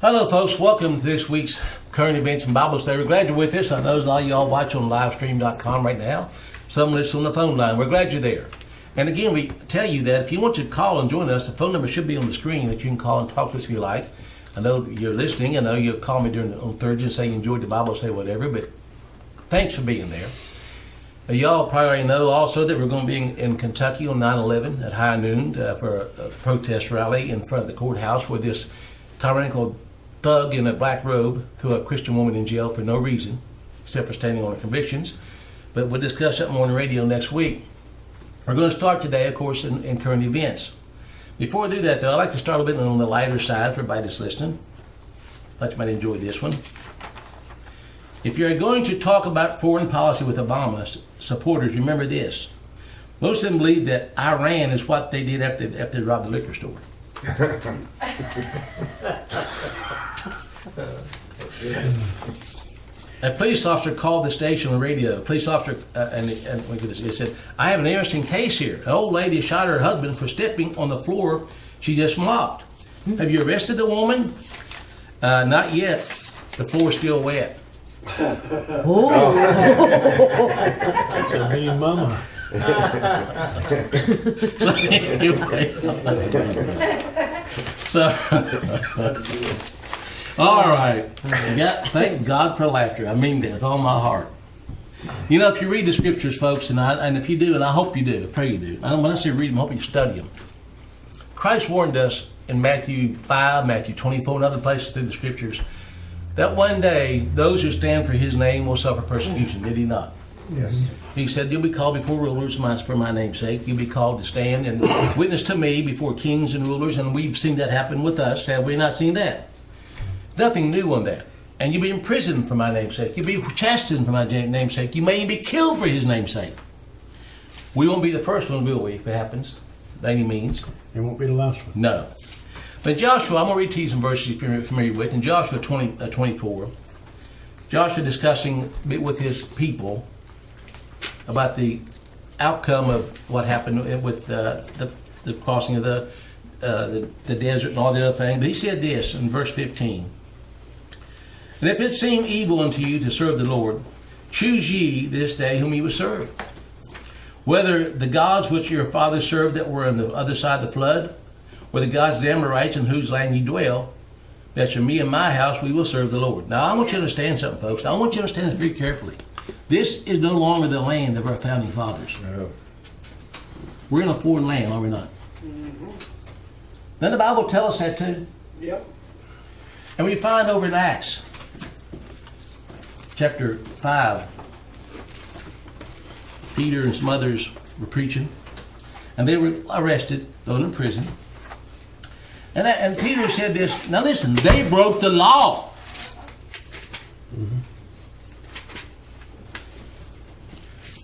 Hello, folks. Welcome to this week's Current Events and Bible Study. We're glad you're with us. I know a lot of y'all watch on livestream.com right now. Some listen on the phone line. We're glad you're there. And again, we tell you that if you want to call and join us, the phone number should be on the screen that you can call and talk to us if you like. I know you're listening. I know you'll call me on Thursday and say you enjoyed the Bible study, whatever, but thanks for being there. Y'all probably already know also that we're going to be in Kentucky on 9/11 at high noon for a protest rally in front of the courthouse where this tyrannical thug in a black robe threw a Christian woman in jail for no reason, except for standing on her convictions. But we'll discuss something more on the radio next week. We're going to start today, of course, in current events. Before I do that, though, I'd like to start a bit on the lighter side for everybody that's listening. I thought you might enjoy this one. If you're going to talk about foreign policy with Obama supporters, remember this. Most of them believe that Iran is what they did after they robbed the liquor store. A police officer called the station on the radio. A police officer, and look at this, he said, "I have an interesting case here. An old lady shot her husband for stepping on the floor she just mopped. Have you arrested the woman? Not yet. The floor's still wet." Oh. That's a mean mama. All right. Thank God for laughter. I mean that with all my heart. You know, if you read the scriptures, folks, and if you do, and I hope you do, I pray you do. When I say read them, I hope you study them. Christ warned us in Matthew 5, Matthew 24, and other places through the scriptures, that one day those who stand for his name will suffer persecution. Did he not? Yes. He said, "You'll be called before rulers for my name's sake. You'll be called to stand and witness to me before kings and rulers." And we've seen that happen with us. Have we not seen that? Nothing new on that. And you'll be imprisoned for my name's sake. You'll be chastened for my name's sake. You may even be killed for his name's sake. We won't be the first one, will we, if it happens, by any means? It won't be the last one. No. But Joshua, I'm going to read to you some verses if you're familiar with. In Joshua 24, Joshua discussing with his people about the outcome of what happened with the crossing of the desert and all the other things. But he said this in verse 15. "And if it seem evil unto you to serve the Lord, choose ye this day whom ye will serve. Whether the gods which your fathers served that were on the other side of the flood, or the gods of the Amorites in whose land ye dwell, that for me and my house we will serve the Lord." Now I want you to understand something, folks. I want you to understand this very carefully. This is no longer the land of our founding fathers. No. We're in a foreign land, are we not? Mm-hmm. Doesn't the Bible tell us that too? Yep. And we find over in Acts chapter 5, Peter and some others were preaching, and they were arrested, thrown in prison. And Peter said this, now listen, they broke the law. Mm-hmm.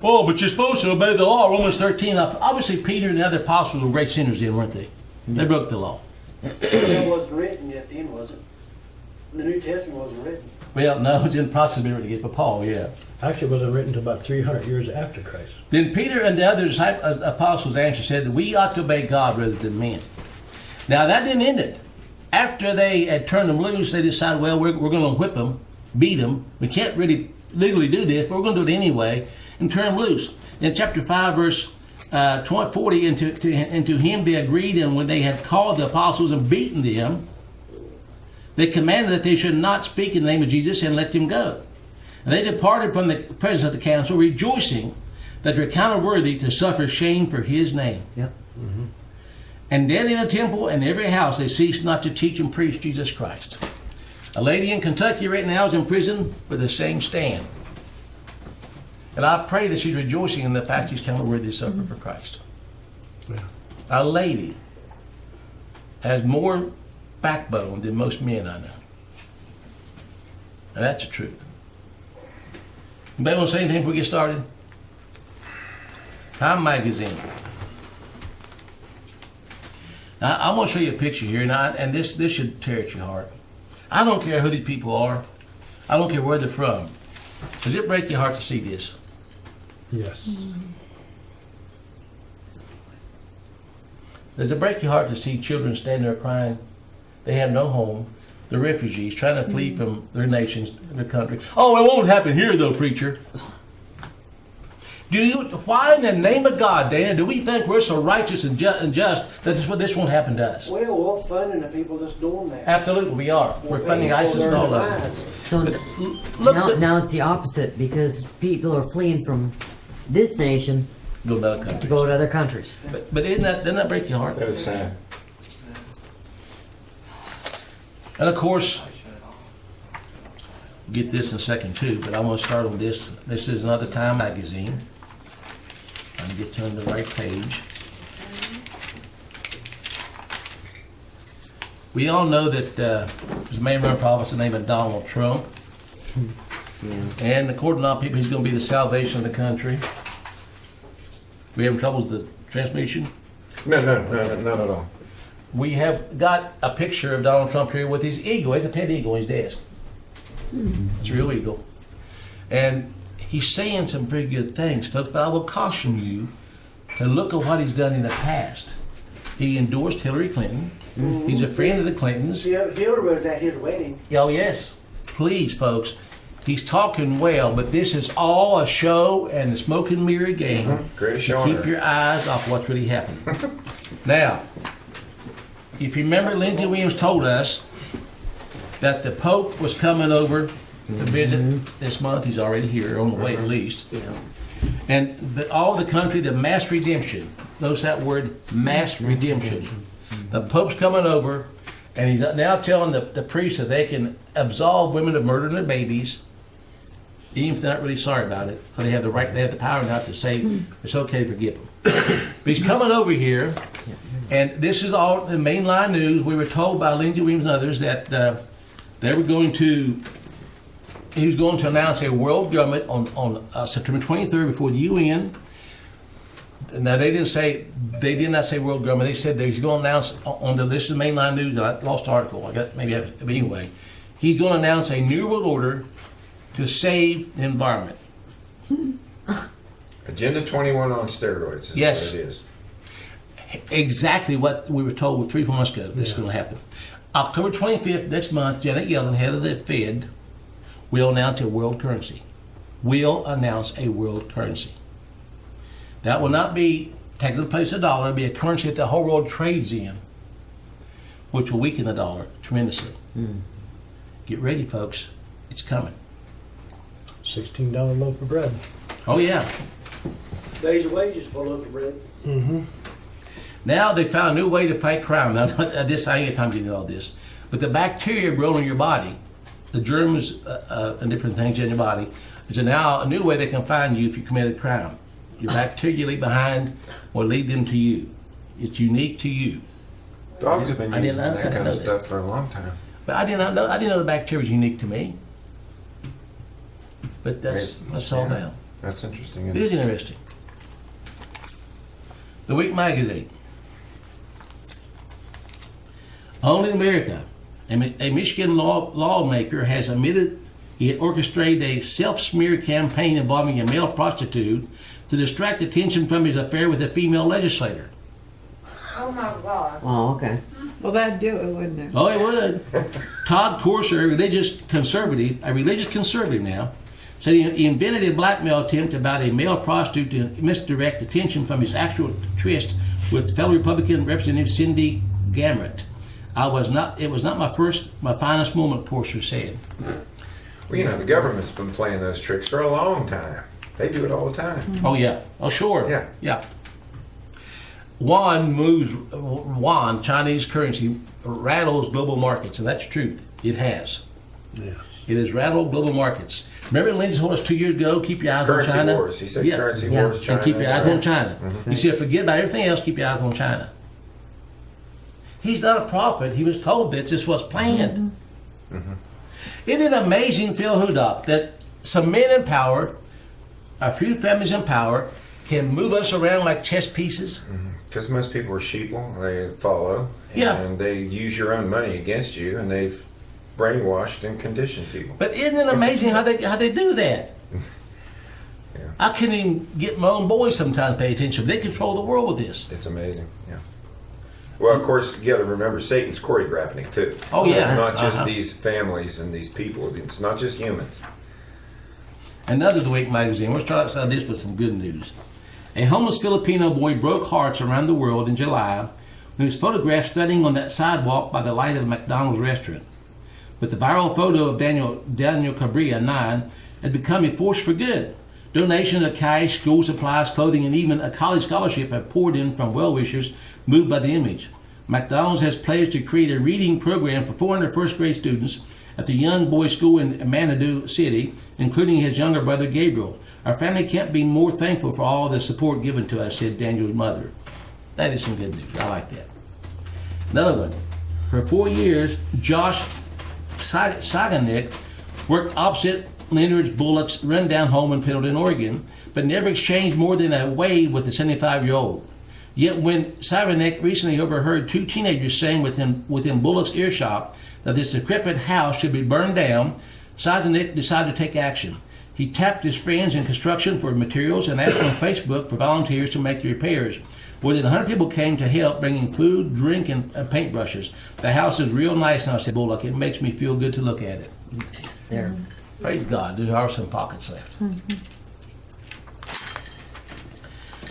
Oh, but you're supposed to obey the law, Romans 13. Obviously, Peter and the other apostles were great sinners then, weren't they? They broke the law. It wasn't written yet then, was it? The New Testament wasn't written. Well, no, it's in the process of being written yet, but Paul, yeah. Actually, it wasn't written until about 300 years after Christ. Then Peter and the other apostles answered, said that we ought to obey God rather than men. Now, that didn't end it. After they had turned them loose, they decided, well, we're going to whip them, beat them. We can't really legally do this, but we're going to do it anyway, and turn them loose. In chapter 5, verse 40, into him they agreed, and when they had called the apostles and beaten them, they commanded that they should not speak in the name of Jesus and let them go. And they departed from the presence of the council, rejoicing that they were counted worthy to suffer shame for his name. Yep. Mm-hmm. And then in the temple and every house they ceased not to teach and preach Jesus Christ. A lady in Kentucky right now is in prison for the same stand. And I pray that she's rejoicing in the fact she's counted worthy to suffer for Christ. Yeah. A lady has more backbone than most men I know. And that's the truth. Anybody want to say anything before we get started? Time Magazine. Now, I want to show you a picture here, and this should tear at your heart. I don't care who these people are. I don't care where they're from. Does it break your heart to see this? Yes. Does it break your heart to see children standing there crying? They have no home. the refugees trying to flee from their nations, their country. Oh, it won't happen here, though, preacher. Why in the name of God, Dana, do we think we're so righteous and just that this won't happen to us? Well, we're funding the people that's doing that. Absolutely, we are. We're funding paying for ISIS and their all that. demise. So Look now, at now it's the opposite because people are fleeing from this nation go to another to country. go to other countries. But doesn't that break your heart? That is sad. And of course, get this in a second too, but I want to start on this. This is another Time magazine. I'm going to get to the right page. We all know that there's a man running for office the name of Donald Trump. And according to a lot of people, he's going to be the salvation of the country. We having trouble with the transmission? No, not at all. We have got a picture of Donald Trump here with his eagle. He has a pet eagle on his desk. It's a real eagle. And he's saying some very good things, folks, but I will caution you to look at what he's done in the past. He endorsed Hillary Clinton. He's a friend of the Clintons. Yeah, Hillary was at his wedding. Oh, yes. Please, folks. He's talking well, but this is all a show and a smoke and mirror game. Greatest to show on keep earth. your eyes off what's really happening. Now, if you remember, Lindsey Williams told us that the Pope was coming over to visit this month. He's already here, on the way at least. And all the country, the mass redemption. Notice that word, mass redemption. The Pope's coming over, and he's now telling the priests that they can absolve women of murdering their babies, even if they're not really sorry about it. But they have the right, they have the power now to say it's okay to forgive them. But he's coming over here, and this is all the mainline news. We were told by Lindsey Williams and others that they were going to. He was going to announce a world government on September 23rd before the UN. Now they did not say world government. They said that he's going to announce on the list of mainline news. I lost the article. But anyway, he's going to announce a new world order to save the environment. Agenda 21 on steroids is Yes. what it is. Exactly what we were told 3-4 months ago. This is going to happen. October 25th next month. Janet Yellen, head of the Fed, will announce a world currency. Will announce a world currency. That will not be taking the place of the dollar. It'll be a currency that the whole world trades in, which will weaken the dollar tremendously. Get ready, folks. It's coming. $16 loaf of bread. Oh, yeah. Days of wages for a loaf of bread. Now they found a new way to fight crime. Now, I ain't got time to get into all this. But the bacteria growing in your body, the germs and different things in your body, is now a new way they can find you if you committed a crime. Your bacteria leave behind or lead them to you. It's unique to you. Dogs have been I using didn't that kind know of that. stuff for a long time. But I didn't know the bacteria was unique to me. But that's all Yeah. now. That's interesting. It Isn't is interesting. The Week magazine. Only in America, a Michigan lawmaker has admitted he had orchestrated a self-smear campaign involving a male prostitute to distract attention from his affair with a female legislator. Oh my God. Oh, okay. Well, that'd do it, wouldn't it? Oh, he would. Todd Corser, a religious conservative now, said he invented a blackmail attempt about a male prostitute to misdirect attention from his actual tryst with fellow Republican Representative Cindy Gamrot. It was not my finest moment, Corser said. Well, the government's been playing those tricks for a long time. They do it all the time. Oh, yeah. Oh, sure. Yeah. Yeah. Yuan, Chinese currency, rattles global markets, and that's truth. It has. Yes. It has rattled global markets. Remember Lindsey told us 2 years ago, keep your eyes Currency on China? wars. He said Yeah. currency Yeah. wars, China. And keep your eyes on China. Mm-hmm. He said, forget about everything else, keep your eyes on China. He's not a prophet. He was told that this was planned. Isn't it amazing, Phil Hudop, that some men in power, a few families in power, can move us around like chess pieces? Because most people are sheeple. They follow. Yeah. And they use your own money against you, and they've brainwashed and conditioned people. But isn't it amazing how they do that? Yeah. I can't even get my own boys sometimes to pay attention. They control the world with this. It's amazing. Yeah. Well, of course, you got to remember Satan's choreographing it too. Oh, So yeah. it's not just Uh-huh. these families and these people. It's not just humans. Another The Week magazine. We'll start outside this with some good news. A homeless Filipino boy broke hearts around the world in July when he was photographed studying on that sidewalk by the light of a McDonald's restaurant. But the viral photo of Daniel Cabrera, 9, had become a force for good. Donations of cash, school supplies, clothing, and even a college scholarship have poured in from well-wishers moved by the image. McDonald's has pledged to create a reading program for 400 first-grade students at the Young Boys School in Manado City, including his younger brother Gabriel. Our family can't be more thankful for all the support given to us, said Daniel's mother. That is some good news. I like that. Another one. For 4 years, Josh Saganek worked opposite Leonard Bullock's rundown home in Pendleton, Oregon, but never exchanged more than a wave with the 75-year-old. Yet when Saganek recently overheard 2 teenagers saying within Bullock's earshot that this decrepit house should be burned down, Saganek decided to take action. He tapped his friends in construction for materials and asked on Facebook for volunteers to make the repairs. More than 100 people came to help, bringing food, drink, and paintbrushes. The house is real nice now, said Bullock. It makes me feel good to look at it. There. Praise God, there are some pockets left.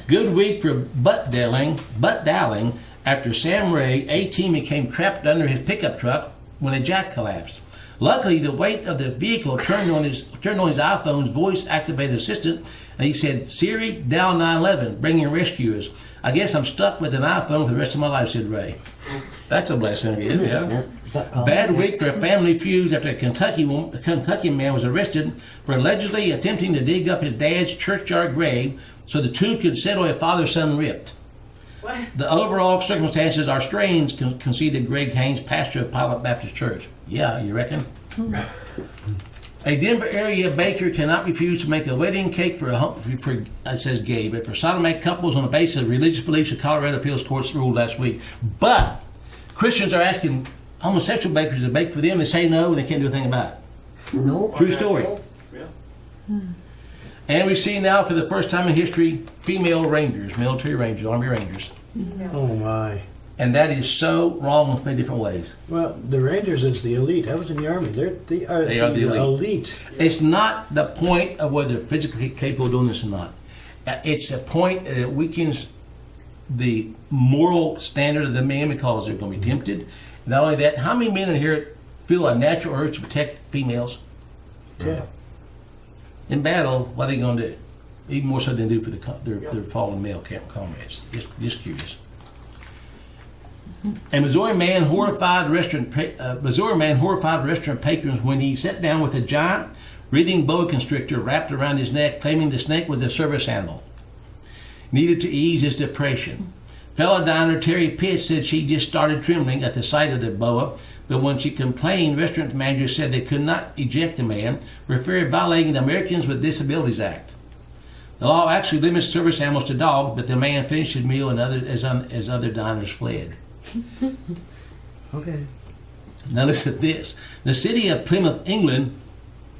Good week for butt dialing after Sam Ray, 18, became trapped under his pickup truck when a jack collapsed. Luckily, the weight of the vehicle turned on his iPhone's voice-activated assistant, and he said, "Siri, dial 911, bringing rescuers. I guess I'm stuck with an iPhone for the rest of my life," said Ray. That's a blessing, yeah. Bad week for a family feud after a Kentucky man was arrested for allegedly attempting to dig up his dad's churchyard grave so the two could settle a father-son rift. What? The overall circumstances are strange, conceded Greg Haynes, pastor of Pilot Baptist Church. Yeah, you reckon? A Denver area baker cannot refuse to make a wedding cake for it says gay, but for sodomite couples on the basis of religious beliefs, the Colorado Appeals Court ruled last week. But Christians are asking homosexual bakers to bake for them. They say no, and they can't do a thing about it. Nope. True story. Yeah. And we see now, for the first time in history, female rangers, military rangers, Army Rangers. Oh my. And that is so wrong in many different ways. Well, the Rangers is the elite. I was in the Army. They are the elite. It's not the point of whether they're physically capable of doing this or not. It's a point that it weakens the moral standard of the men because they're going to be tempted. Not only that, how many men in here feel a natural urge to protect females? Yeah. In battle, what are they going to do? Even more so than they do for their fallen male comrades. Just curious. A Missouri man horrified restaurant patrons when he sat down with a giant breathing boa constrictor wrapped around his neck, claiming the snake was a service animal. Needed to ease his depression. Fellow diner Terry Pitts said she just started trembling at the sight of the boa, but when she complained, restaurant manager said they could not eject the man, for fear of violating the Americans with Disabilities Act. The law actually limits service animals to dogs, but the man finished his meal and as other diners fled. Okay. Now listen to this. The city of Plymouth, England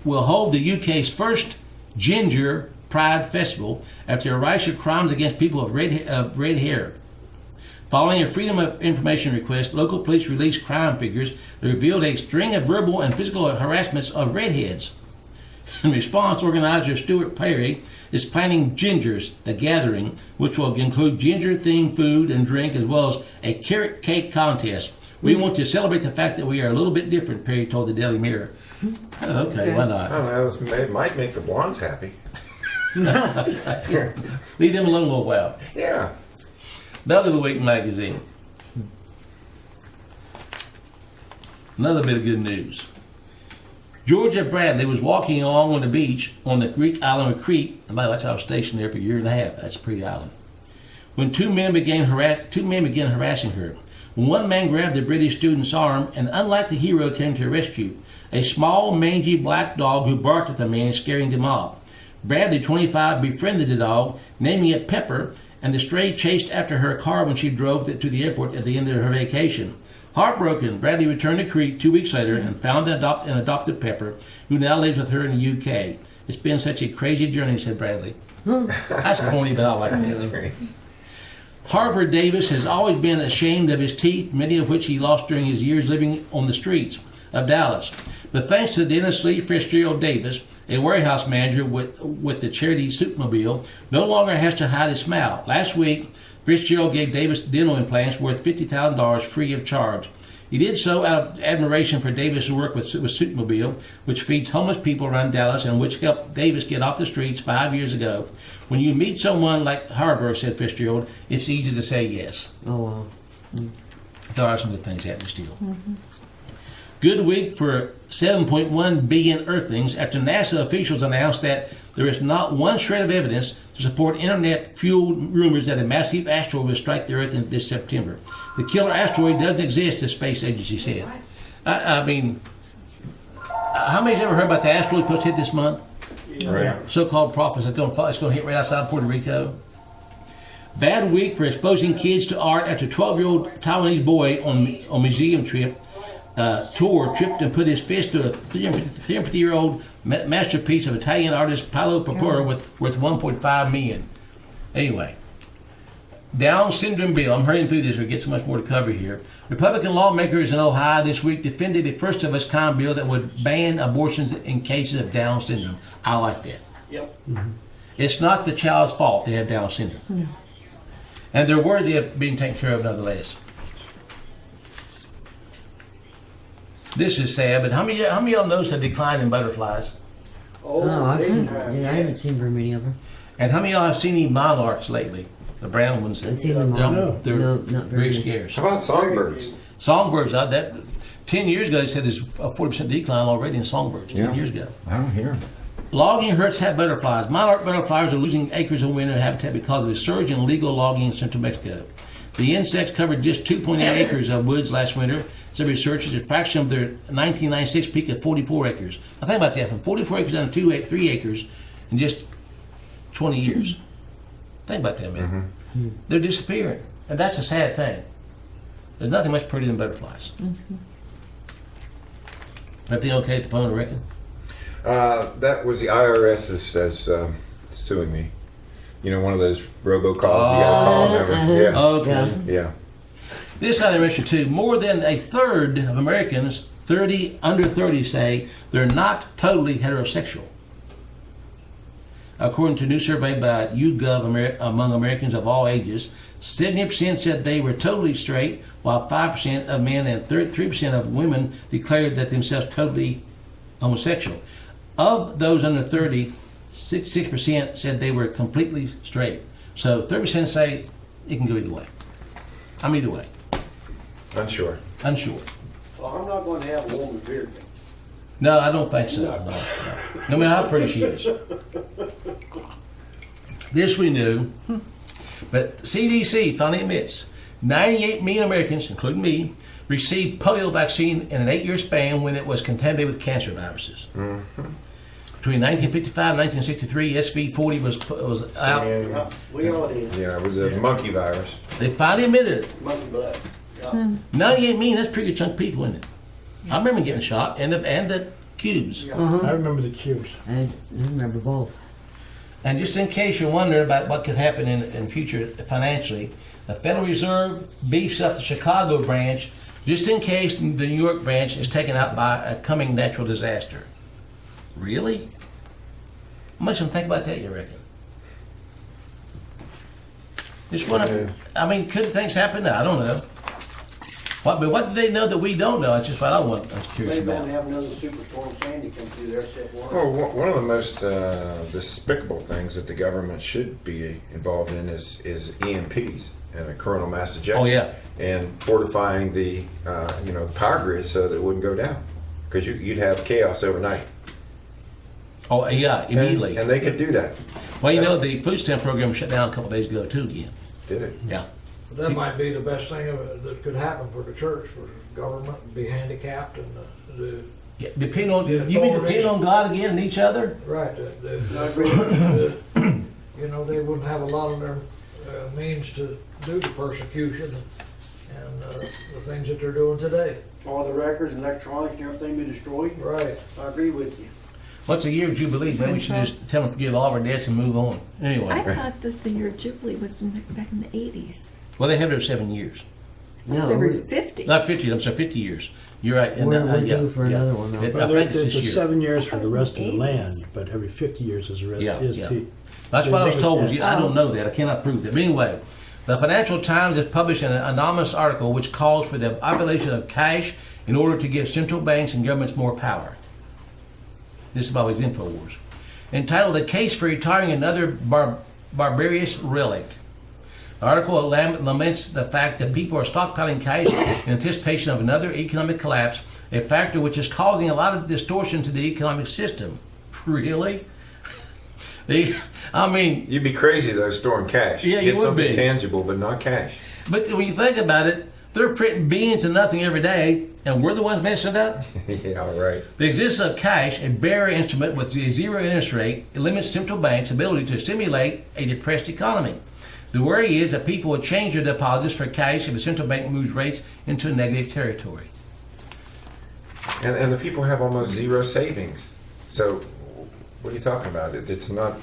will hold the UK's first Ginger Pride Festival after a rash of crimes against people of red hair. Following a Freedom of Information request, local police released crime figures that revealed a string of verbal and physical harassments of redheads. In response, organizer Stuart Perry is planning Gingers, the gathering, which will include ginger-themed food and drink as well as a carrot cake contest. We want to celebrate the fact that we are a little bit different, Perry told the Daily Mirror. Okay, why I not? don't know. It might make the blondes happy. Leave them alone a little while. Yeah. Another Week magazine. Another bit of good news. Georgia Bradley was walking along on the beach on the Greek island of Crete. That's how I was stationed there for a year and a half. That's a pretty island. When two men began harassing her. When one man grabbed the British student's arm, and unlike the hero, came to her rescue. A small, mangy black dog who barked at the man, scaring them off. Bradley, 25, befriended the dog, naming it Pepper, and the stray chased after her car when she drove to the airport at the end of her vacation. Heartbroken, Bradley returned to Crete 2 weeks later and found and adopted Pepper, who now lives with her in the UK. It's been such a crazy journey, said Bradley. That's corny, but I like That's it. great. Harvard Davis has always been ashamed of his teeth, many of which he lost during his years living on the streets of Dallas. But thanks to Dennis Lee Fitzgerald Davis, a warehouse manager with the charity Soupmobile, no longer has to hide his smile. Last week, Fitzgerald gave Davis dental implants worth $50,000 free of charge. He did so out of admiration for Davis' work with Soupmobile, which feeds homeless people around Dallas and which helped Davis get off the streets 5 years ago. When you meet someone like Harvard, said Fitzgerald, it's easy to say yes. Oh, wow. There are some good things happening still. Good week for 7.1 billion Earthlings after NASA officials announced that there is not one shred of evidence to support internet-fueled rumors that a massive asteroid will strike the Earth this September. The killer asteroid doesn't exist, the space agency said. I mean, how many's ever heard about the asteroid supposed to hit this month? Right. So-called prophets, it's going to hit right outside Puerto Rico. Bad week for exposing kids to art after 12-year-old Taiwanese boy on museum tour tripped and put his fist to a 350-year-old masterpiece of Italian artist Paolo Papura worth $1.5 million. Anyway, Down syndrome bill. I'm hurrying through this. We get so much more to cover here. Republican lawmakers in Ohio this week defended a first-of-its-kind bill that would ban abortions in cases of Down syndrome. I like that. Yep. It's not the child's fault they have Down syndrome. And they're worthy of being taken care of nonetheless. This is sad, but how many of y'all noticed a decline in butterflies? Oh, I've big seen. time, Yeah, I haven't seen very many of them. And how many of y'all have seen any monarchs lately? The brown ones. I've seen them all. No. They're No, not very very many. scarce. How about songbirds? Songbirds, that 10 years ago they said there's a 40% decline already in songbirds. 10 years ago. I don't hear them. Logging hurts habitat butterflies. Monarch butterflies are losing acres of winter habitat because of a surge in illegal logging in central Mexico. The insects covered just 2.8 acres of woods last winter. Some researchers, a fraction of their 1996 peak of 44 acres. Now think about that, from 44 acres down to 3 acres in just 20 years. Think about that, man. They're disappearing, and that's a sad thing. There's nothing much prettier than butterflies. Everything okay at the phone, I reckon? That was the IRS says suing me. You know, one of those robocalls you gotta call them every. Yeah. Okay. Yeah. This is interesting too. More than a third of Americans, under 30, say they're not totally heterosexual. According to a new survey by YouGov among Americans of all ages, 70% said they were totally straight, while 5% of men and 3% of women declared that themselves totally homosexual. Of those under 30, 66% said they were completely straight. So 30% say it can go either way. I'm either way. Unsure. Unsure. Well, I'm not going to have a woman beard me. No, I don't think so. No. No matter how pretty she is. This we knew, but CDC finally admits 98 million Americans, including me, received polio vaccine in an 8-year span when it was contaminated with cancer viruses. Between 1955 and 1963, SV40 was out. Yeah, we all did. Yeah, it was a monkey virus. They finally admitted it. Monkey blood. Yeah. 98 million, that's a pretty good chunk of people, isn't it? I remember getting shot, and the cubes. Yeah. I remember the cubes. I remember both. And just in case you're wondering about what could happen in future financially, the Federal Reserve beefs up the Chicago branch just in case the New York branch is taken out by a coming natural disaster. Really? How much them think about that, you reckon? Just wonder, I mean, could things happen? I don't know. What do they know that we don't know? That's just what I was curious They're going about. to have another superstorm Sandy come through there, except one. Well, one of the most despicable things that the government should be involved in is EMPs and a coronal mass ejection. Oh, yeah. And fortifying the power grid so that it wouldn't go down, because you'd have chaos overnight. Oh, yeah, immediately. And they could do that. Well, you know, the food stamp program shut down a couple days ago, too, again. Did it? Yeah. That might be the best thing that could happen for the church, for government to be handicapped and Yeah, depend on, Yeah, you mean depend on God again and each other? right. I agree. They wouldn't have a lot of their means to do the persecution and the things that they're doing today. All the records, electronics, and everything be destroyed. Right. I agree with you. What's a year of Jubilee? Maybe we should just tell them to forgive all of our debts and move on. Anyway. I thought that the year of Jubilee was back in the 80s. Well, they have their 7 years. It was No, every we- 50. Not 50, I'm sorry, 50 years. You're right. And, We're yeah, due for another one, though. I Well, think it's there's this year. 7 years for the rest of the 80s. land, but every 50 years is Yeah. the. That's what I was told. Yeah. I don't know that. I cannot prove that. But anyway, the Financial Times has published an anonymous article which calls for the abolition of cash in order to give central banks and governments more power. This is about his InfoWars. Entitled "The Case for Retiring Another Barbarous Relic." The article laments the fact that people are stockpiling cash in anticipation of another economic collapse, a factor which is causing a lot of distortion to the economic system. Really? I mean, You'd be crazy though storing cash. Yeah, you Get would something be. tangible, but not cash. but when you think about it, they're printing beans and nothing every day, and we're the ones messing it up. Yeah, right. The existence of cash, a bearer instrument with a zero interest rate, limits central banks' ability to stimulate a depressed economy. The worry is that people will change their deposits for cash if the central bank moves rates into a negative territory. And the people have almost zero savings. So what are you talking about? It's not.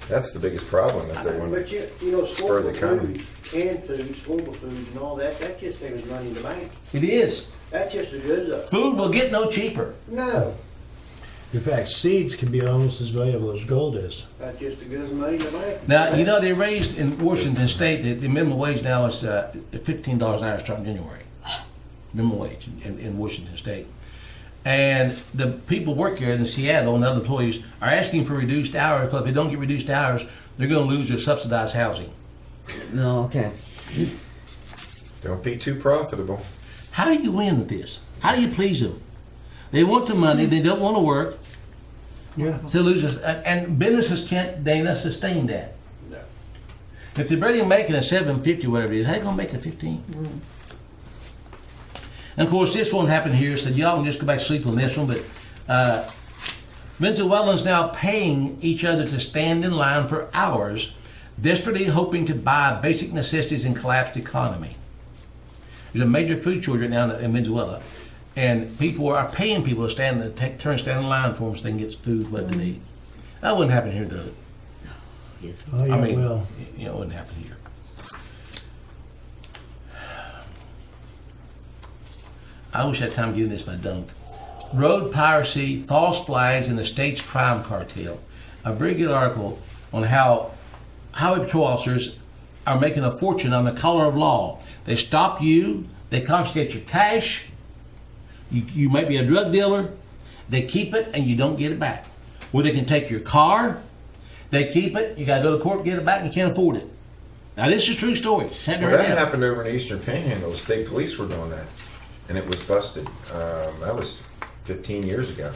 That's the biggest problem if they want But to. you know, spur the storable economy. food, canned food, storable foods and all that, that just saves money in the bank. It is. That's just as good as a, Food will get no cheaper. no, In fact, seeds can be almost as valuable as gold is. that's just as good as money in the bank. Now, you know, they raised in Washington State, the minimum wage now is $15 an hour starting January. Minimum wage in Washington State. And the people work here in Seattle and other employees are asking for reduced hours, but if they don't get reduced hours, they're going to lose their subsidized housing. No, okay. Don't be too profitable. How do you win with this? How do you please them? They want the money, they don't want to work, Yeah. so losers, and businesses can't, Dana, sustain that. No. If they're barely making a $7.50, whatever it is, how they gonna make it 15? And of course, this won't happen here, so y'all can just go back to sleep on this one. But Venezuelans now paying each other to stand in line for hours, desperately hoping to buy basic necessities in collapsed economy. There's a major food shortage right now in Venezuela, and people are paying people to stand in line for them so they can get food what they need. That wouldn't happen here, though. Yes. Oh, yeah, I mean, well. you know, it wouldn't happen here. I wish I had time to get into this, but I don't. Road piracy, false flags, and the state's crime cartel. A very good article on how highway patrol officers are making a fortune on the collar of law. They stop you, they confiscate your cash, you might be a drug dealer, they keep it and you don't get it back. Or they can take your car, they keep it, you gotta go to court to get it back and you can't afford it. Now this is a true story. It's happening Well, right that now. happened over in the Eastern Panhandle. The state police were doing that, and it was busted. That was 15 years ago.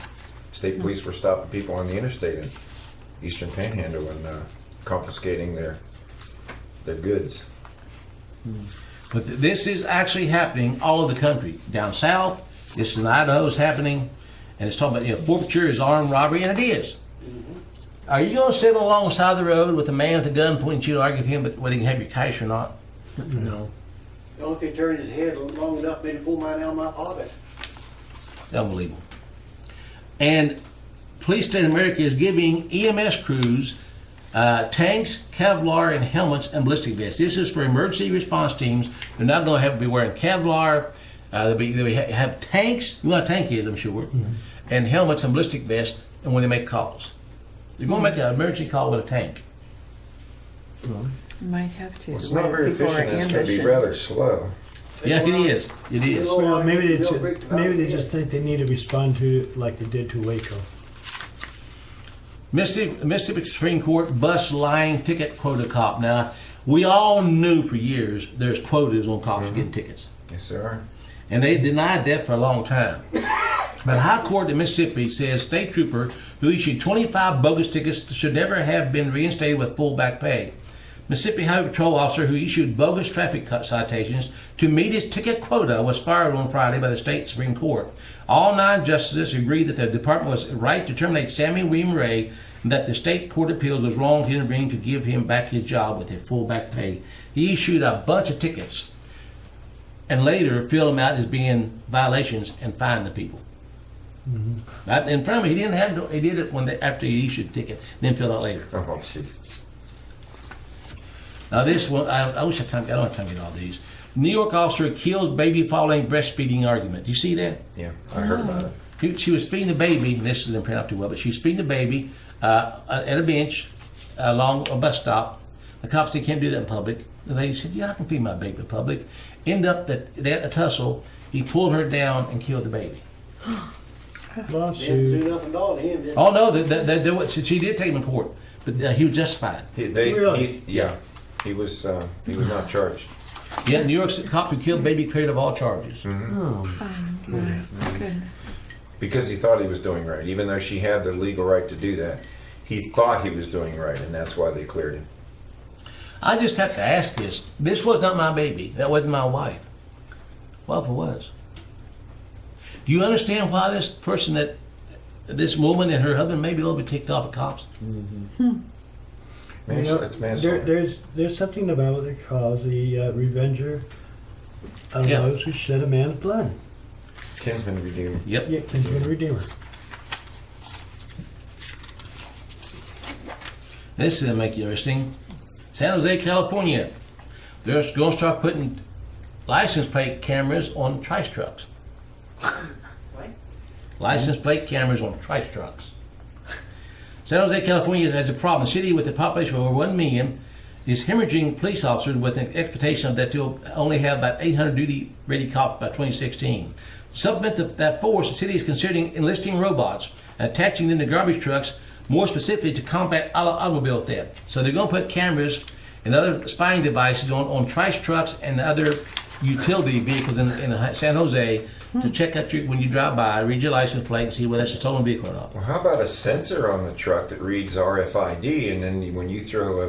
State police were stopping people on the interstate in Eastern Panhandle and confiscating their goods. But this is actually happening all over the country. Down south, this in Idaho is happening, and it's talking about forfeiture is armed robbery, and it is. Are you going to sit alongside the road with a man with a gun pointing at you to argue with him whether he can have your cash or not? No. Only if he turned his head long enough for me to pull mine out of my pocket. Unbelievable. And Police State America is giving EMS crews tanks, Kevlar, and helmets and ballistic vests. This is for emergency response teams. They're not going to have to be wearing Kevlar. They'll have tanks. You know what a tank is, I'm sure, and helmets and ballistic vests. And when they make calls, they're going to make an emergency call with a tank. Might have to. Well, it's not very before efficient. It's going to be ambushing. rather slow. Yeah, it is. It is. Well, maybe they just think they need to respond to it like they did to Waco. Mississippi Supreme Court busts lying ticket quota cop. Now, we all knew for years there's quotas on cops getting tickets. Yes, sir. And they denied that for a long time. But High Court in Mississippi says state trooper who issued 25 bogus tickets should never have been reinstated with full back pay. Mississippi Highway Patrol officer who issued bogus traffic citations to meet his ticket quota was fired on Friday by the state Supreme Court. All 9 justices agreed that the department was right to terminate Sammy William Ray and that the state court of appeals was wrong to intervene to give him back his job with a full back pay. He issued a bunch of tickets and later filled them out as being violations and fined the people. Not in front of me. He didn't have to, he did it after he issued the ticket, then filled out later. Oh, gee. Now this one, I wish I had time. I don't have time to get all these. New York officer kills baby following breastfeeding argument. Do you see that? Yeah, I heard about it. She was feeding the baby, and this isn't printed out too well, but she was feeding the baby at a bench along a bus stop. The cops said, can't do that in public. The lady said, yeah, I can feed my baby in public. End up that they had a tussle. He pulled her down and killed the baby. They didn't Lawsuit. do nothing to him, did they? Oh no, she did take him to court, but he was justified. Really? He was not charged. Yeah, New York cop who killed baby cleared of all charges. Oh, Because he thought he was doing right, even though she had the legal right to do that. He thought he was doing right, and that's why they cleared him. I just have to ask this. This was not my baby. That wasn't my wife. Well, if it was. Do you understand why this woman and her husband may be a little bit ticked off at cops? You know, It's manslaughter. there's something about it called the revenger of Yeah. those who shed a man's blood. Kinsman redeemer. Yep. Yeah, kinsman redeemer. This is going to make you interesting. San Jose, California. They're going to start putting license plate cameras on trash trucks. License plate cameras on trash trucks. San Jose, California has a problem. The city with a population of over 1 million is hemorrhaging police officers with an expectation that they'll only have about 800 duty-ready cops by 2016. To supplement that force, the city is considering enlisting robots and attaching them to garbage trucks, more specifically to combat automobile theft. So they're going to put cameras and other spying devices on trash trucks and other utility vehicles in San Jose to check out when you drive by, read your license plate, and see whether that's a stolen vehicle or not. Well, how about a sensor on the truck that reads RFID, and then when you throw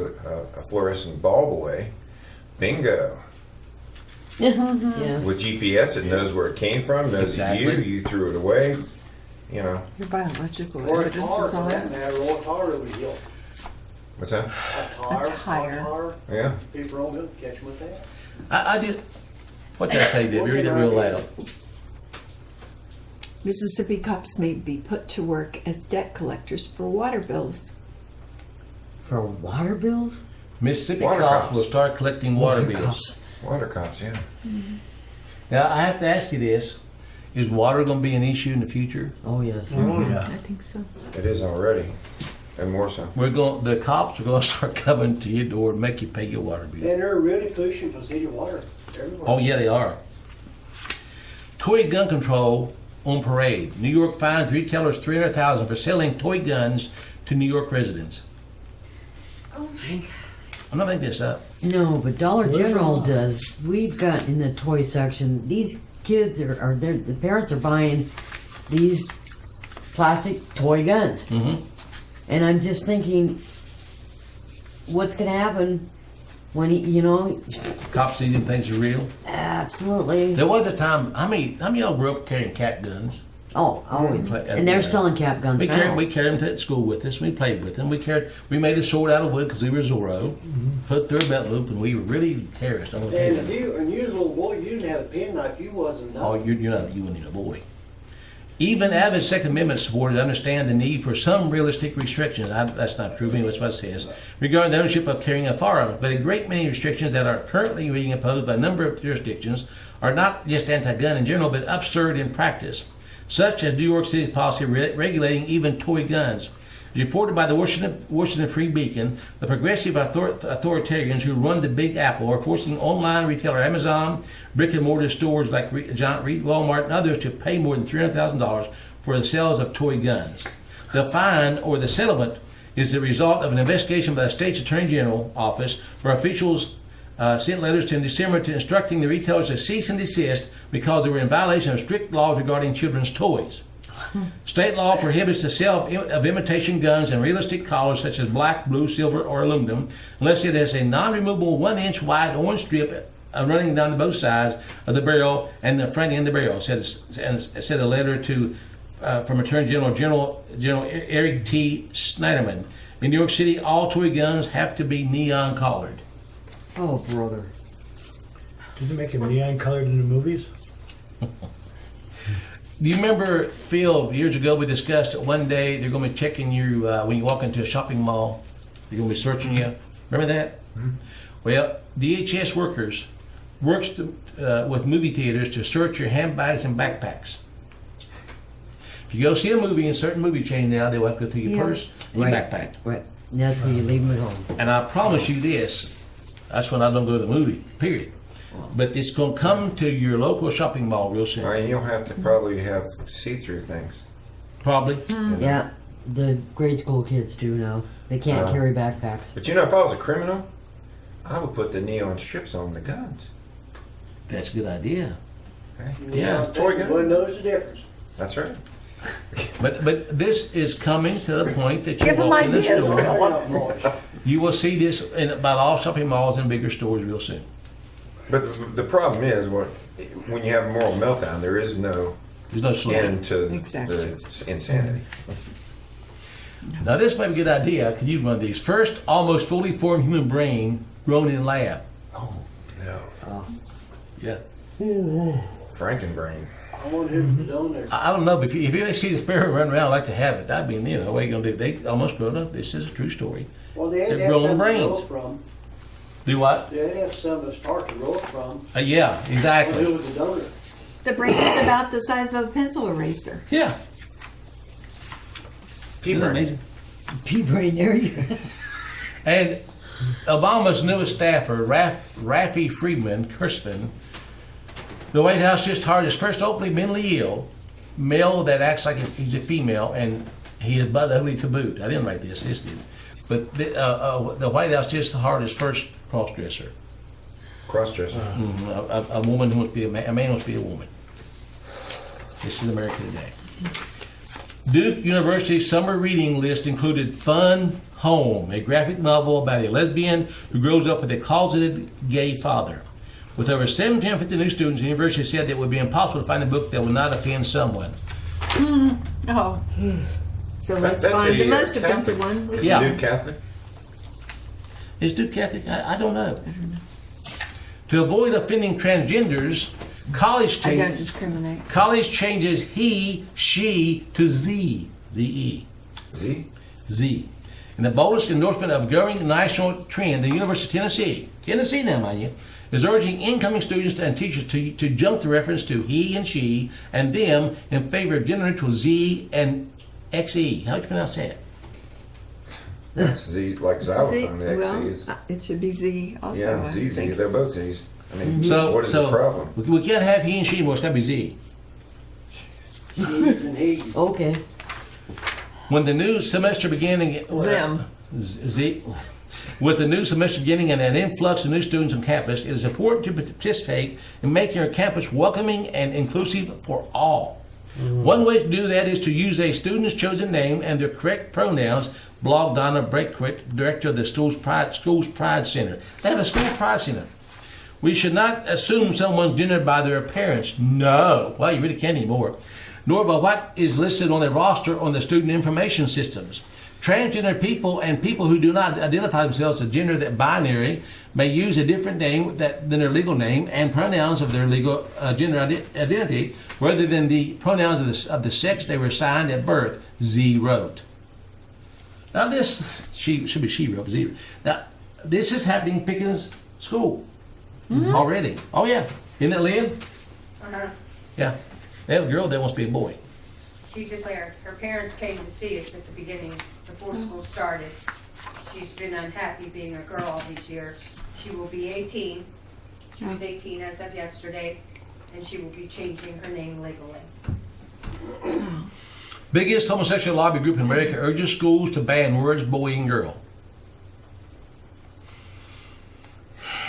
a fluorescent bulb away, bingo. yeah. With GPS, it knows where it came from, knows Exactly. you threw it away. You know, Your biological Or a evidence tar, is for on that it. matter, or a tar over the hill. what's that? A tire. tire. Yeah. People roll them, catch them with that. I did. What's that say, Debbie? Read it real loud. Mississippi cops may be put to work as debt collectors for water bills. For water bills? Mississippi Water cops cops. will start collecting water bills. Cops. Water cops, yeah. Now, I have to ask you this. Is water going to be an issue in the future? Oh, yes. Oh, yeah. I think so. It is already, and more so. The cops are going to start coming to your door and make you pay your water bill. And they're really pushing for city water everywhere. Oh, yeah, they are. Toy gun control on parade. New York fines retailers $300,000 for selling toy guns to New York residents. Oh my God. I'm not making this up. No, but Dollar Where's General the law? does. We've got in the toy section, these kids the parents are buying these plastic toy guns. Mm-hmm. And I'm just thinking, what's going to happen when Cops see them things are real. absolutely. There was a time. How many of y'all grew up carrying cat guns? Oh, always. Yeah. And they're selling cap guns We now. carried them to school with us. We played with them. We made a sword out of wood because we were Zorro. Put through a belt loop, and we were really terrorists. I'm gonna tell And you if that. you was a little boy, you didn't have a penknife, you wasn't Oh, nothing. you wouldn't even a boy. Even avid Second Amendment supporters understand the need for some realistic restrictions. That's not true, but that's what it says. Regarding the ownership of carrying a firearm, but a great many restrictions that are currently being imposed by a number of jurisdictions are not just anti-gun in general, but absurd in practice, such as New York City's policy regulating even toy guns. As reported by the Washington Free Beacon, the progressive authoritarians who run the Big Apple are forcing online retailer Amazon, brick-and-mortar stores like Giant Reed, Walmart, and others to pay more than $300,000 for the sales of toy guns. The fine or the settlement is the result of an investigation by the state's Attorney General office, where officials sent letters in December to instructing the retailers to cease and desist because they were in violation of strict laws regarding children's toys. State law prohibits the sale of imitation guns and realistic collars such as black, blue, silver, or aluminum unless it has a non-removable 1-inch wide orange strip running down both sides of the barrel and the front end of the barrel. Said a letter to from Attorney General Eric T. Snyderman. In New York City, all toy guns have to be neon collared. Oh, brother. Did they make them neon colored in the movies? Do you remember, Phil, years ago we discussed that one day they're going to be checking you when you walk into a shopping mall. They're going to be searching you. Remember that? Mm-hmm. Well, DHS workers works with movie theaters to search your handbags and backpacks. If you go see a movie in certain movie chain now, they will have to go through your purse and your backpack. Right. That's when you leave them at home. And I promise you this, that's when I don't go to the movie, period. But it's going to come to your local shopping mall real soon. All right, you'll have to probably have see-through things. Probably. Yeah, the grade school kids do now. They can't carry backpacks. But you know, if I was a criminal, I would put the neon strips on the guns. That's a good idea. Okay? Yeah. Toy gun. One knows the difference. That's right. But this is coming to the point that you Give 'em walk in the ideas. store. You will see this in about all shopping malls and bigger stores real soon. But the problem is, when you have a moral meltdown, there is no There's no solution. end to Exactly. the insanity. Now this may be a good idea. Can you run these? First, almost fully formed human brain grown in lab. Oh, no. Yeah. Frankenbrain. I wonder who's on there. I don't know, but if you really see the sparrow run around, I'd like to have it. That'd be, what are you going to do? They almost grown up. This is a true story. Well, they had to They're have growing something to grow brains. from. Do what? They had to have some to start to grow from. Yeah, Well, exactly. who was the donor? The brain is about the size of a pencil eraser. Yeah. Isn't that Pea-brain. amazing? Pea brain there you go. And Obama's newest staffer, Rafi Friedman, the White House just hired his first openly mentally ill male that acts like he's a female, and he is but ugly to boot. I didn't write this did. But the White House just hired his first cross-dresser. Cross-dresser. A woman who wants to be a man wants to be a woman. This is America today. Duke University's summer reading list included Fun Home, a graphic novel about a lesbian who grows up with a closeted gay father. With over 750 new students, the university said that it would be impossible to find a book that would not offend someone. Oh. So let's That's find the a, most Catholic. offensive one. Is Yeah. the dude Catholic? Is Duke Catholic? I don't know. To avoid offending transgenders, college I don't changes. discriminate. College changes he, she to Z. Z-E. Z? Z. In the boldest endorsement of a growing national trend, the University of Tennessee now, mind you, is urging incoming students and teachers to jump the reference to he and she and them in favor of gender neutral Z and XE. How do you pronounce that? That's Z, like xylophone, the well, XZ is. it should be Z also. Yeah, I ZZ, think. they're both Z's. I mean, So, what is the problem? we can't have he and she anymore. It's got to be Z. She's and he's. Okay. When the new semester beginning, Zim. Z. With the new semester beginning and an influx of new students on campus, it is important to participate in making our campus welcoming and inclusive for all. One way to do that is to use a student's chosen name and their correct pronouns. Blog Donna Breakquick, director of the School's Pride Center. They have a School Pride Center. We should not assume someone's gender by their appearance. No. Well, you really can't anymore. Nor by what is listed on the roster on the student information systems. Transgender people and people who do not identify themselves as gender that binary may use a different name than their legal name and pronouns of their legal gender identity rather than the pronouns of the sex they were assigned at birth, Z wrote. Now this, should be she wrote, Z. Now, this is happening in Pickens School already. Oh yeah. Isn't it, Lynn? Yeah. They have a girl that wants to be a boy. She declared her parents came to see us at the beginning, before school started. She's been unhappy being a girl all these years. She will be 18. She was 18 as of yesterday, and she will be changing her name legally. Biggest homosexual lobby group in America urges schools to ban words boy and girl.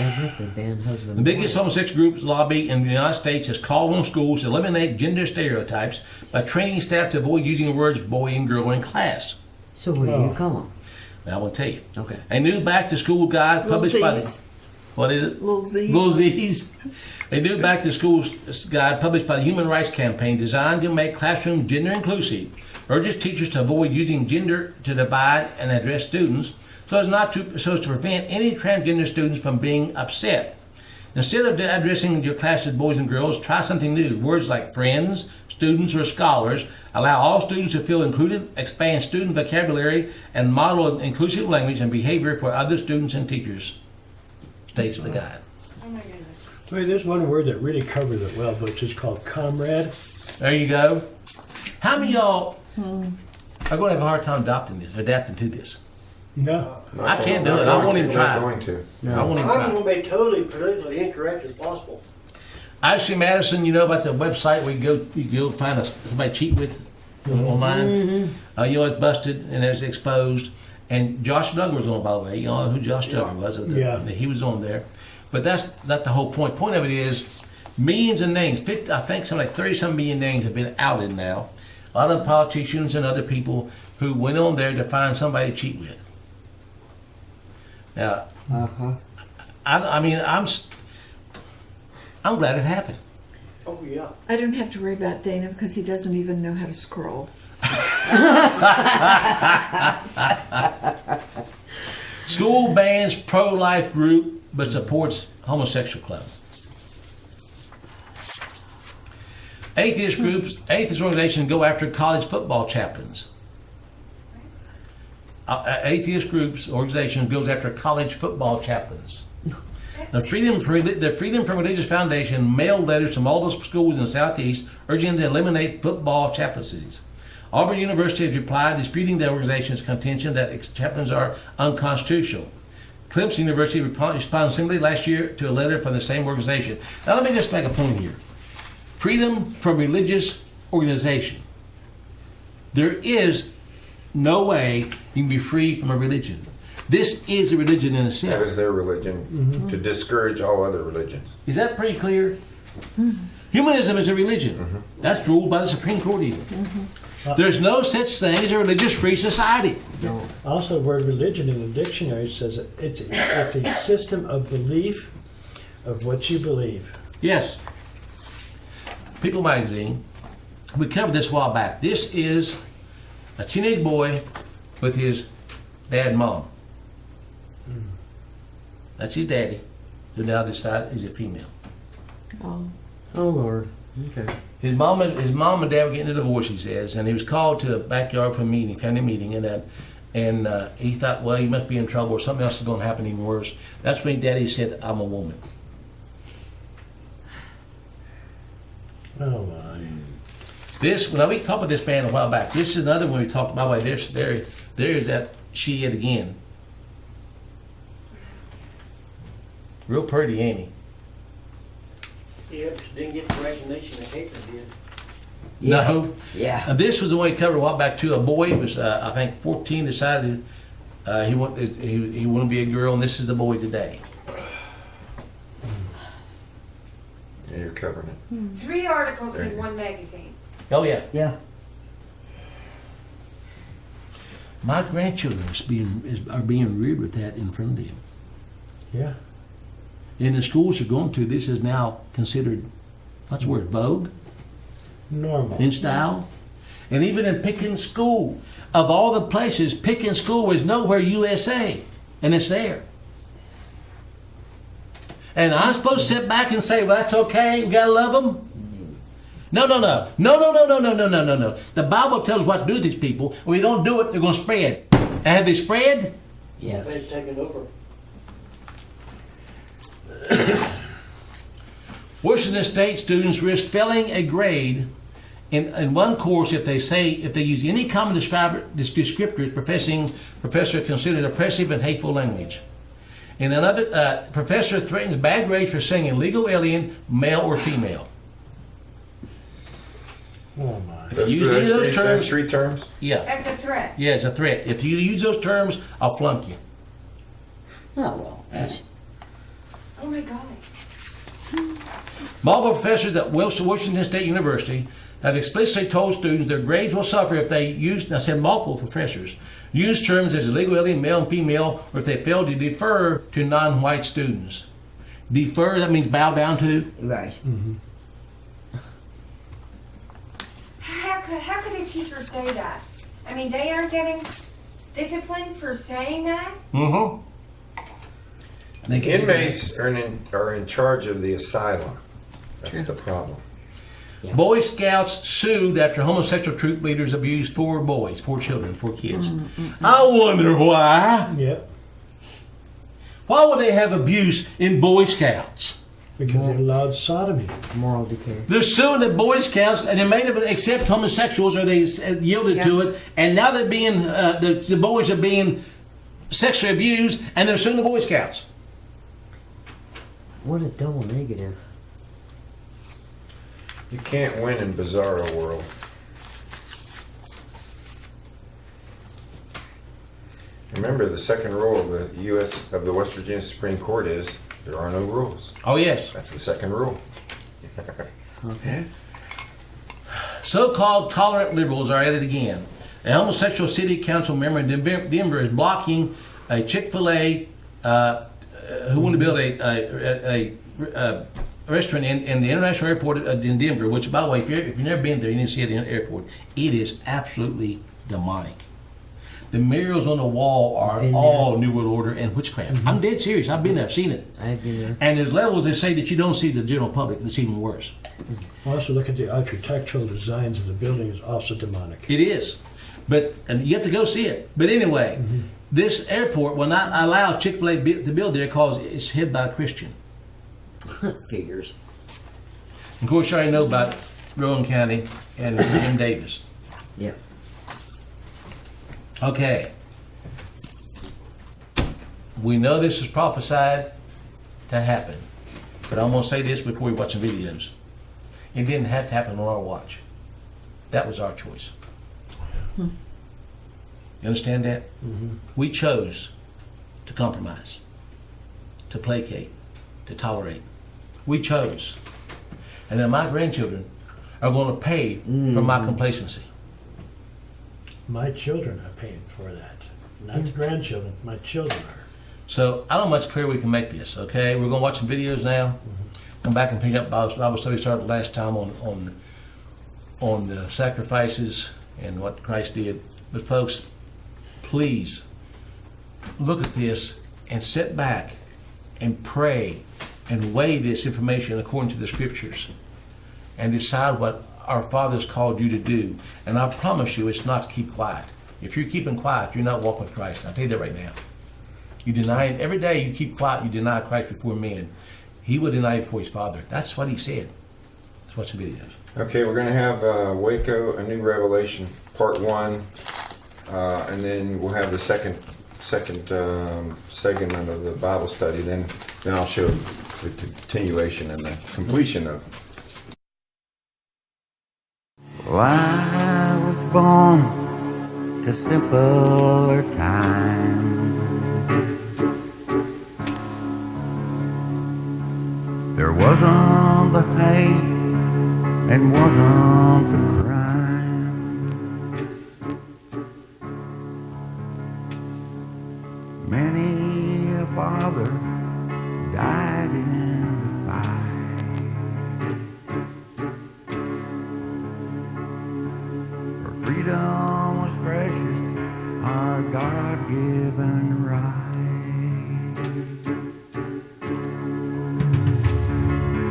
If they ban husband. The biggest homosexual groups lobby in the United States has called on schools to eliminate gender stereotypes by training staff to avoid using the words boy and girl in class. So what do you call them? Now, I will tell you. Okay. A new back-to-school guide published by Z's. what is it? Little Z's. Little Z's. A new back-to-school guide published by the Human Rights Campaign designed to make classrooms gender inclusive urges teachers to avoid using gender to divide and address students so as to prevent any transgender students from being upset. Instead of addressing your class as boys and girls, try something new. Words like friends, students, or scholars allow all students to feel included, expand student vocabulary, and model inclusive language and behavior for other students and teachers, states the guide. Oh my goodness. Wait, there's one word that really covers it well, which is called comrade. There you go. How many of y'all are going to have a hard time adapting to this? No. I can't do it. I won't even try. Not going to. I won't even I'm try. gonna be totally politically incorrect as possible. Actually, Madison, you know about the website where you go find somebody to cheat with online? You know, it's busted and it's exposed. And Josh Duggar was on, by the way. You know who Josh Duggar was? Yeah. He was on there. But that's not the whole point. Point of it is millions of names. I think something like 30-some million names have been outed now. A lot of politicians and other people who went on there to find somebody to cheat with. Now, I mean, I'm glad it happened. Oh, yeah. I don't have to worry about Dana because he doesn't even know how to scroll. School bans pro-life group but supports homosexual club. Atheist organizations go after college football chaplains. Atheist organization goes after college football chaplains. The Freedom from Religious Foundation mailed letters to multiple schools in the Southeast urging them to eliminate football chaplaincies. Auburn University has replied, disputing the organization's contention that chaplains are unconstitutional. Clemson University responded similarly last year to a letter from the same organization. Now let me just make a point here. Freedom from religious organization. There is no way you can be free from a religion. This is a religion in That itself. is their religion, to discourage all other religions. Is that pretty clear? Humanism is a religion. That's ruled by the Supreme Court even. There's no such thing as a religious free society. Also, the word religion in the dictionary says it's a system of belief of what you believe. Yes. People magazine, we covered this a while back. This is a teenage boy with his dad and mom. That's his daddy, who now decided he's a female. Oh. Oh Lord. Okay. His mom and dad were getting a divorce, he says, and he was called to a backyard for a meeting, family meeting, and he thought, well, he must be in trouble or something else is going to happen even worse. That's when Daddy said, I'm a woman. Oh my. This, when we talked about this band a while back, this is another one we talked about. By the way, there is that she yet again. Real pretty, ain't he? Yeah, but she didn't get the recognition that Caitlin did. No. Yeah. This was the one he covered a while back too. A boy was, I think, 14, decided he wanted to be a girl, and this is the boy today. Yeah, you're covering it. 3 articles in one magazine. Oh yeah. Yeah. My grandchildren are being reared with that in front of them. Yeah. In the schools you're going to, this is now considered, what's the word, vogue, Normal. in style. And even in Pickens School, of all the places, Pickens School is nowhere USA, and it's there. And I'm supposed to sit back and say, well, that's okay, we gotta love them? No. The Bible tells us what to do with these people. When we don't do it, they're gonna spread. And have they spread? Yes. They've taken over. Washington State students risk failing a grade in one course if they use any common descriptors professor considered oppressive and hateful language. In another, professor threatens bad grades for saying illegal alien, male or female. Oh my. If you use any of those That's terms, 3 terms? yeah, That's a threat. yeah, it's a threat. If you use those terms, I'll flunk you. Oh well. That's, Oh my God. Multiple professors at Washington State University have explicitly told students their grades will suffer if they use, and I said multiple professors, use terms as illegal alien, male and female, or if they fail to defer to non-white students. Defer, that means bow down to? right. How could a teacher say that? I mean, they aren't getting disciplined for saying that? Mm-hmm. They can do that. Inmates are in charge of the asylum. That's the problem. Boy Scouts sued after homosexual troop leaders abused 4 children, 4 kids. I wonder why. Yep. Why would they have abuse in Boy Scouts? Because they allowed sodomy. Moral decay. They're suing the Boy Scouts, and they made them accept homosexuals, or they yielded to it, and now they're being the boys are being sexually abused, and they're suing the Boy Scouts. What a double negative. You can't win in bizarro world. Remember, the second rule of the West Virginia Supreme Court is there are no rules. Oh yes. That's the second rule. So-called tolerant liberals are at it again. A homosexual city council member in Denver is blocking a Chick-fil-A who wanted to build a restaurant in the international airport in Denver, which, by the way, if you've never been there, you need to see it in the airport. It is absolutely demonic. The murals on the wall are all New World Order and witchcraft. I'm dead serious. I've been there. I've seen it. I've been there. And there's levels that say that you don't see the general public. That's even worse. Also, look at the architectural designs of the building is also demonic. It is. And you have to go see it. But anyway, this airport will not allow Chick-fil-A to build there because it's headed by a Christian. Figures. Of course, you already know about Rowan County and Jim Davis. Yep. Okay. We know this is prophesied to happen. But I'm going to say this before we watch some videos. It didn't have to happen on our watch. That was our choice. You understand that? We chose to compromise, to placate, to tolerate. We chose. And then my grandchildren are going to pay for my complacency. My children are paying for that. Not the grandchildren. My children are. So I don't know much clearer we can make this, okay? We're going to watch some videos now. Come back and finish up Bible study started last time on the sacrifices and what Christ did. But folks, please look at this and sit back and pray and weigh this information according to the scriptures and decide what our Father's called you to do. And I promise you, it's not to keep quiet. If you're keeping quiet, you're not walking with Christ. I'll tell you that right now. You deny it. Every day you keep quiet, you deny Christ before men. He will deny you before his Father. That's what he said. Let's watch the videos. Okay, we're going to have Waco, A New Revelation, Part 1, and then we'll have the second segment of the Bible study. Then I'll show the continuation and the completion of it. Well, I was born to simpler times. There wasn't the hate and wasn't the crime. Many a father died in the fight. For freedom was precious, our God-given right.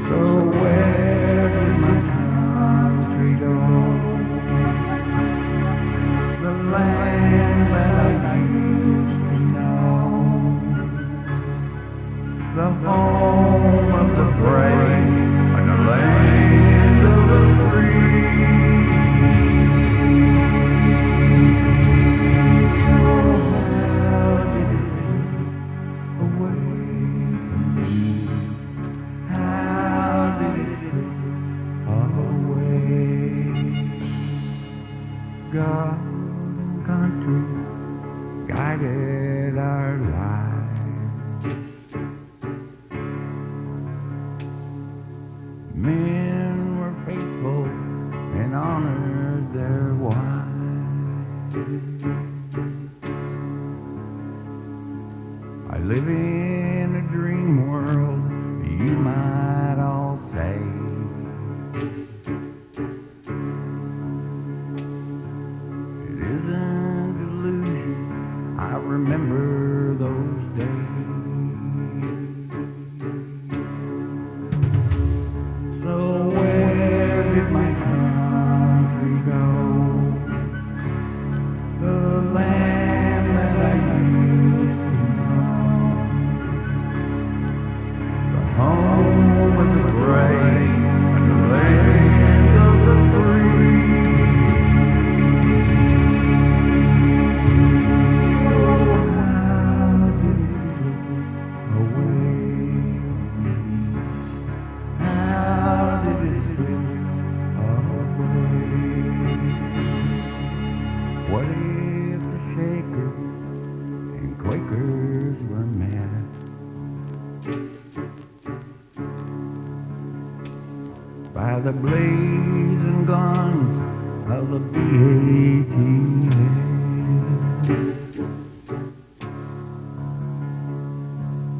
So where did my country go? The land that I used to know, the home of the brave and the land of the free. Oh, how did it slip away? God and country guided our lives. Men were faithful and honored their wives. I live in a dream world, you might all say. Isn't delusion, I remember those days. lived the Shaker, and Quakers were mad. By the blazing guns of the BATA.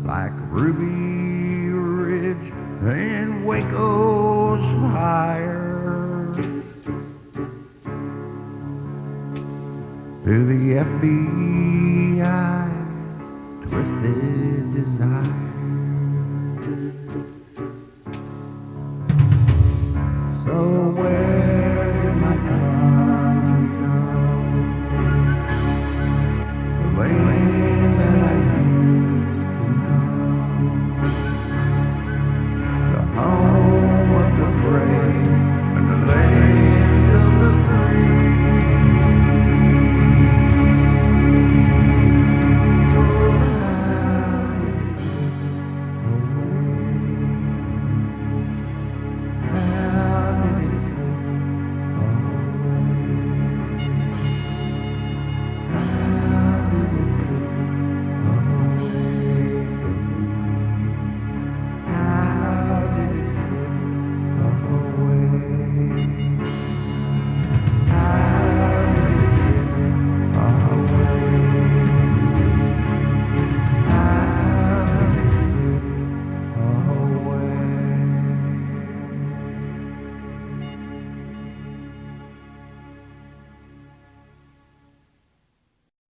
Like Ruby Ridge and Waco's fire, through the FBI's twisted desire.